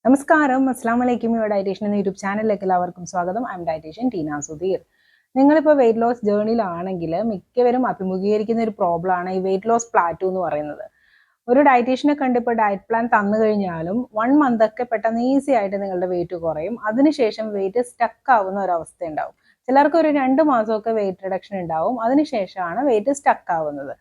നമസ്കാരം, അസ്സാം വലൈക്കും. യുവർ ഡയറ്റീഷ്യൻ എന്ന യൂട്യൂബ് ചാനലിലേക്ക് എല്ലാവർക്കും സ്വാഗതം. I'm dietitian Teena Sudheer. നിങ്ങളിപ്പോൾ വെയിറ്റ് ലോസ് ജേർണിയിലാണെങ്കിൽ മിക്കവരും അഭിമുഖീകരിക്കുന്ന ഒരു പ്രോബ്ലമാണ് ഈ വെയിറ്റ് ലോസ് പ്ലാറ്റു എന്ന് പറയുന്നത്. ഒരു ഡയറ്റീഷ്യനെ കണ്ട് ഇപ്പോൾ ഡയറ്റ് പ്ലാൻ തന്നു കഴിഞ്ഞാലും 1 month ഒക്കെ പെട്ടെന്ന് ഈസി ആയിട്ട് നിങ്ങളുടെ വെയിറ്റ് കുറയും. അതിനുശേഷം വെയിറ്റ് സ്റ്റക്ക് ആവുന്ന ഒരവസ്ഥ ഉണ്ടാവും. ചിലർക്ക് ഒരു 2 മാസമൊക്കെ വെയിറ്റ് റിഡക്ഷൻ ഉണ്ടാവും. അതിനുശേഷമാണ് വെയിറ്റ് സ്റ്റക്ക് ആവുന്നത്.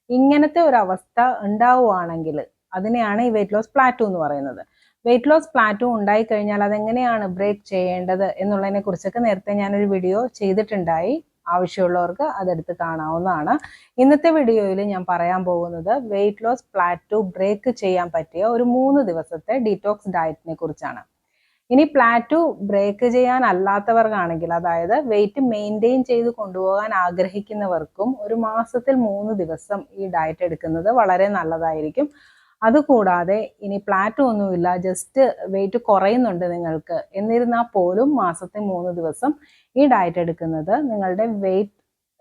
ഇങ്ങനത്തെ ഒരു അവസ്ഥ ഉണ്ടാവുകയാണെങ്കിൽ അതിനെയാണ് ഈ വെയിറ്റ് ലോസ് പ്ലാറ്റു എന്ന് പറയുന്നത്. വെയിറ്റ് ലോസ് പ്ലാറ്റു ഉണ്ടായി കഴിഞ്ഞാൽ അതെങ്ങനെയാണ് ബ്രേക്ക് ചെയ്യേണ്ടത് എന്നുള്ളതിനെ കുറിച്ചൊക്കെ നേരത്തെ ഞാനൊരു വീഡിയോ ചെയ്തിട്ടുണ്ടായി. ആവശ്യമുള്ളവർക്ക് അതെടുത്ത് കാണാവുന്നതാണ്. ഇന്നത്തെ വീഡിയോയിൽ ഞാൻ പറയാൻ പോകുന്നത് വെയിറ്റ് ലോസ് പ്ലാറ്റു ബ്രേക്ക് ചെയ്യാൻ പറ്റിയ ഒരു 3 ദിവസത്തെ ഡീറ്റോക്സ് ഡയറ്റിനെ കുറിച്ചാണ്. ഇനി പ്ലാറ്റു ബ്രേക്ക് ചെയ്യാൻ അല്ലാത്തവർക്കാണെങ്കിൽ, അതായത് വെയിറ്റ് മെയിൻറ്റെയിൻ ചെയ്ത് കൊണ്ടുപോകാൻ ആഗ്രഹിക്കുന്നവർക്കും ഒരു മാസത്തിൽ 3 ദിവസം ഈ ഡയറ്റ് എടുക്കുന്നത് വളരെ നല്ലതായിരിക്കും. അതുകൂടാതെ ഇനി പ്ലാറ്റു ഒന്നുമില്ല, ജസ്റ്റ് വെയിറ്റ് കുറയുന്നുണ്ട് നിങ്ങൾക്ക് എന്നിരുന്നാൽ പോലും മാസത്തെ 3 ദിവസം ഈ ഡയറ്റ് എടുക്കുന്നത് നിങ്ങളുടെ വെയിറ്റ്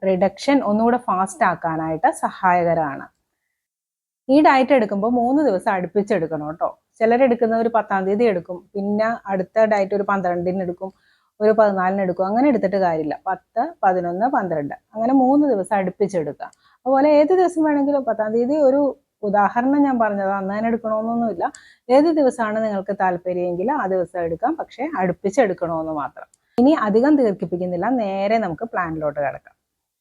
റിഡക്ഷൻ ഒന്നുകൂടെ ഫാസ്റ്റ് ആക്കാനായിട്ട് സഹായകരമാണ്. ഈ ഡയറ്റ് എടുക്കുമ്പോൾ 3 ദിവസം അടുപ്പിച്ചെടുക്കണം കേട്ടോ. ചിലരെടുക്കുന്ന ഒരു 10-ാം തീയതി എടുക്കും, പിന്നെ അടുത്ത ഡയറ്റ് ഒരു 12-ന് എടുക്കും, ഒരു 14-ന് എടുക്കും. അങ്ങനെ എടുത്തിട്ട് കാര്യമില്ല. 10, 11, 12 അങ്ങനെ 3 ദിവസം അടുപ്പിച്ചെടുക്കുക. അതുപോലെ ഏത് ദിവസം വേണമെങ്കിലും 10-ാം തീയതി ഒരു ഉദാഹരണം ഞാൻ പറഞ്ഞത്, അന്ന് തന്നെ എടുക്കണമെന്നൊന്നുമില്ല. ഏത് ദിവസമാണ് നിങ്ങൾക്ക് താല്പര്യമെങ്കിൽ ആ ദിവസം എടുക്കാം, പക്ഷേ അടുപ്പിച്ചെടുക്കണമെന്ന് മാത്രം. ഇനി അധികം ദീർഘിപ്പിക്കുന്നില്ല, നേരെ നമുക്ക് പ്ലാനിലോട്ട് കിടക്കാം.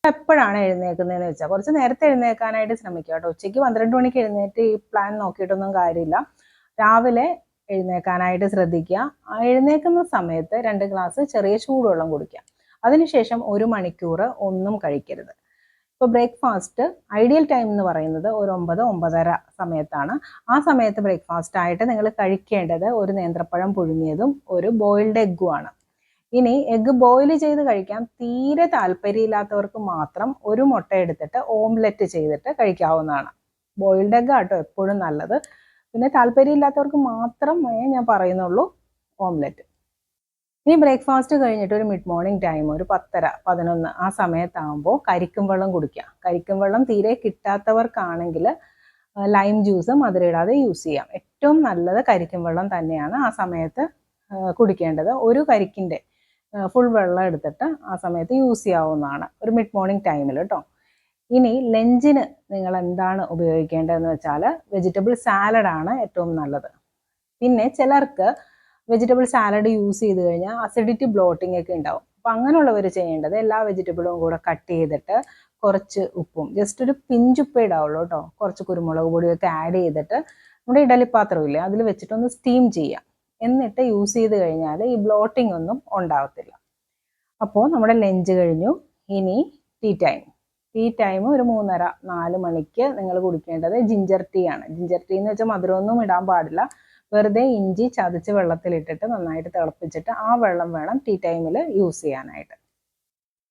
എപ്പോഴാണ് എഴുന്നേൽക്കുന്നതെന്ന് വെച്ചാൽ കുറച്ച് നേരത്തെ എഴുന്നേൽക്കാനായിട്ട് ശ്രമിക്കുക കേട്ടോ. ഉച്ചയ്ക്ക് 12 മണിക്ക് എഴുന്നേറ്റ് ഈ പ്ലാൻ നോക്കിയിട്ടൊന്നും കാര്യമില്ല. രാവിലെ എഴുന്നേൽക്കാനായിട്ട് ശ്രദ്ധിക്കുക. എഴുന്നേൽക്കുന്ന സമയത്ത് 2 ഗ്ലാസ് ചെറിയ ചൂടുവെള്ളം കുടിക്കുക. അതിനുശേഷം 1 മണിക്കൂർ ഒന്നും കഴിക്കരുത്. ഇപ്പോൾ ബ്രേക്ക്ഫാസ്റ്റ് ഐഡിയൽ ടൈം എന്ന് പറയുന്നത് ഒരു 9-9:30 സമയത്താണ്. ആ സമയത്ത് ബ്രേക്ക്ഫാസ്റ്റ് ആയിട്ട് നിങ്ങൾ കഴിക്കേണ്ടത് ഒരു നേന്ത്രപ്പഴം പുഴുങ്ങിയതും ഒരു ബോയിൽഡ് എഗ്ഗുമാണ്. ഇനി എഗ്ഗ് ബോയിൽ ചെയ്ത് കഴിക്കാൻ തീരെ താല്പര്യമില്ലാത്തവർക്ക് മാത്രം ഒരു മുട്ട എടുത്തിട്ട് ഓംലെറ്റ് ചെയ്തിട്ട് കഴിക്കാവുന്നതാണ്. ബോയിൽഡ് എഗ്ഗ് ആട്ടോ എപ്പോഴും നല്ലത്. പിന്നെ താല്പര്യമില്ലാത്തവർക്ക് മാത്രമേ ഞാൻ പറയുന്നുള്ളൂ ഓംലെറ്റ്. ഇനി ബ്രേക്ക്ഫാസ്റ്റ് കഴിഞ്ഞിട്ട് ഒരു മിഡ് മോർണിംഗ് ടൈം ഒരു 10:30, 11 ആ സമയത്താകുമ്പോൾ കരിക്കും വെള്ളം കുടിക്കുക. കരിക്കും വെള്ളം തീരെ കിട്ടാത്തവർക്കാണെങ്കിൽ ലൈം ജ്യൂസ് മധുരം ഇടാതെ യൂസ് ചെയ്യാം. ഏറ്റവും നല്ലത് കരിക്കും വെള്ളം തന്നെയാണ് ആ സമയത്ത് കുടിക്കേണ്ടത്. ഒരു കരിക്കിൻ്റെ ഫുൾ വെള്ളം എടുത്തിട്ട് ആ സമയത്ത് യൂസ് ചെയ്യാവുന്നതാണ് ഒരു മിഡ് മോർണിംഗ് ടൈമിൽ കേട്ടോ. ഇനി ലഞ്ചിന് നിങ്ങൾ എന്താണ് ഉപയോഗിക്കേണ്ടതെന്ന് വെച്ചാൽ വെജിറ്റബിൾ സാലഡാണ് ഏറ്റവും നല്ലത്. പിന്നെ ചിലർക്ക് വെജിറ്റബിൾ സാലഡ് യൂസ് ചെയ്ത് കഴിഞ്ഞാൽ അസിഡിറ്റി ബ്ലോട്ടിംഗ് ഒക്കെ ഉണ്ടാവും. അപ്പം അങ്ങനെയുള്ളവർ ചെയ്യേണ്ടത് എല്ലാ വെജിറ്റബിളും കൂടെ കട്ട് ചെയ്തിട്ട് കുറച്ച് ഉപ്പും, ജസ്റ്റ് ഒരു പിഞ്ചുപ്പേ ഇടാവുള്ളൂ കേട്ടോ, കുറച്ച് കുരുമുളക് പൊടിയൊക്കെ ആഡ് ചെയ്തിട്ട് നമ്മുടെ ഇഡലിപ്പാത്രമില്ലേ അതിൽ വെച്ചിട്ടൊന്ന് സ്റ്റീം ചെയ്യാം. എന്നിട്ട് യൂസ് ചെയ്ത് കഴിഞ്ഞാൽ ഈ ബ്ലോട്ടിംഗ് ഒന്നും ഉണ്ടാവത്തില്ല. അപ്പോൾ നമ്മുടെ ലഞ്ച് കഴിഞ്ഞു. ഇനി ടീ ടൈം ഒരു 3:30-4 മണിക്ക് നിങ്ങൾ കുടിക്കേണ്ടത് ജിഞ്ചർ ടീ ആണ്. ജിഞ്ചർ ടീ എന്ന് വെച്ചാൽ മധുരമൊന്നും ഇടാൻ പാടില്ല. വെറുതെ ഇഞ്ചി ചതച്ച് വെള്ളത്തിലിട്ടിട്ട് നന്നായിട്ട് തിളപ്പിച്ചിട്ട് ആ വെള്ളം വേണം ടീ ടൈമിൽ യൂസ് ചെയ്യാനായിട്ട്.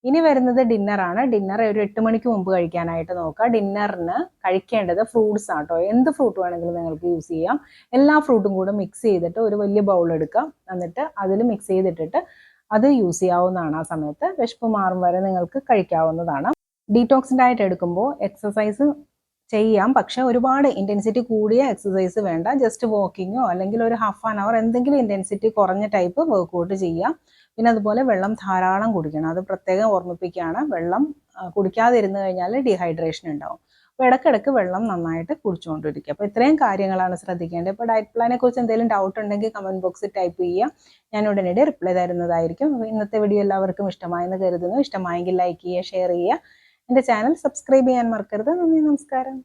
ഇനി വരുന്നത് ഡിന്നറാണ്. ഡിന്നർ ഒരു 8 മണിക്ക് മുമ്പ് കഴിക്കാനായിട്ട് നോക്കുക. ഡിന്നറിന് കഴിക്കേണ്ടത് ഫ്രൂട്ട്സ് ആട്ടോ. എന്ത് ഫ്രൂട്ട് വേണമെങ്കിലും നിങ്ങൾക്ക് യൂസ് ചെയ്യാം. എല്ലാ ഫ്രൂട്ടും കൂടെ മിക്സ് ചെയ്തിട്ട് ഒരു വലിയ ബൗൾ എടുക്കാം. എന്നിട്ട് അതിൽ മിക്സ് ചെയ്തിട്ടിട്ട് അത് യൂസ് ചെയ്യാവുന്നതാണ്. ആ സമയത്ത് വിശപ്പ് മാറും വരെ നിങ്ങൾക്ക് കഴിക്കാവുന്നതാണ്. ഡീറ്റോക്സ് ഡയറ്റ് എടുക്കുമ്പോൾ എക്സസൈസ് ചെയ്യാം, പക്ഷെ ഒരുപാട് ഇൻറ്റൻസിറ്റി കൂടിയ എക്സസൈസ് വേണ്ട. ജസ്റ്റ് വാക്കിങ്ങോ അല്ലെങ്കിൽ ഒരു 1/2 hour എന്തെങ്കിലും ഇൻറ്റൻസിറ്റി കുറഞ്ഞ ടൈപ്പ് വർക്കൗട്ട് ചെയ്യാം. പിന്നെ അതുപോലെ വെള്ളം ധാരാളം കുടിക്കണം. അത് പ്രത്യേകം ഓർമ്മിപ്പിക്കുകയാണ്. വെള്ളം കുടിക്കാതിരുന്നു കഴിഞ്ഞാൽ ഡീഹൈഡ്രേഷൻ ഉണ്ടാവും. അപ്പോൾ ഇടയ്ക്കിടയ്ക്ക് വെള്ളം നന്നായിട്ട് കുടിച്ചുകൊണ്ടിരിക്കുക. അപ്പോൾ ഇത്രയും കാര്യങ്ങളാണ് ശ്രദ്ധിക്കേണ്ടത്. ഇപ്പോൾ ഡയറ്റ് പ്ലാനെ കുറിച്ച് എന്തെങ്കിലും ഡൗട്ട് ഉണ്ടെങ്കിൽ കമൻറ്റ് ബോക്സിൽ ടൈപ്പ് ചെയ്യുക. ഞാൻ ഉടനടി റിപ്ലൈ തരുന്നതായിരിക്കും. ഇന്നത്തെ വീഡിയോ എല്ലാവർക്കും ഇഷ്ടമായെന്ന് കരുതുന്നു. ഇഷ്ടമായെങ്കിൽ ലൈക്ക് ചെയ്യുക, ഷെയർ ചെയ്യുക. എൻ്റെ ചാനൽ സബ്സ്ക്രൈബ് ചെയ്യാൻ മറക്കരുത്. നന്ദി, നമസ്കാരം.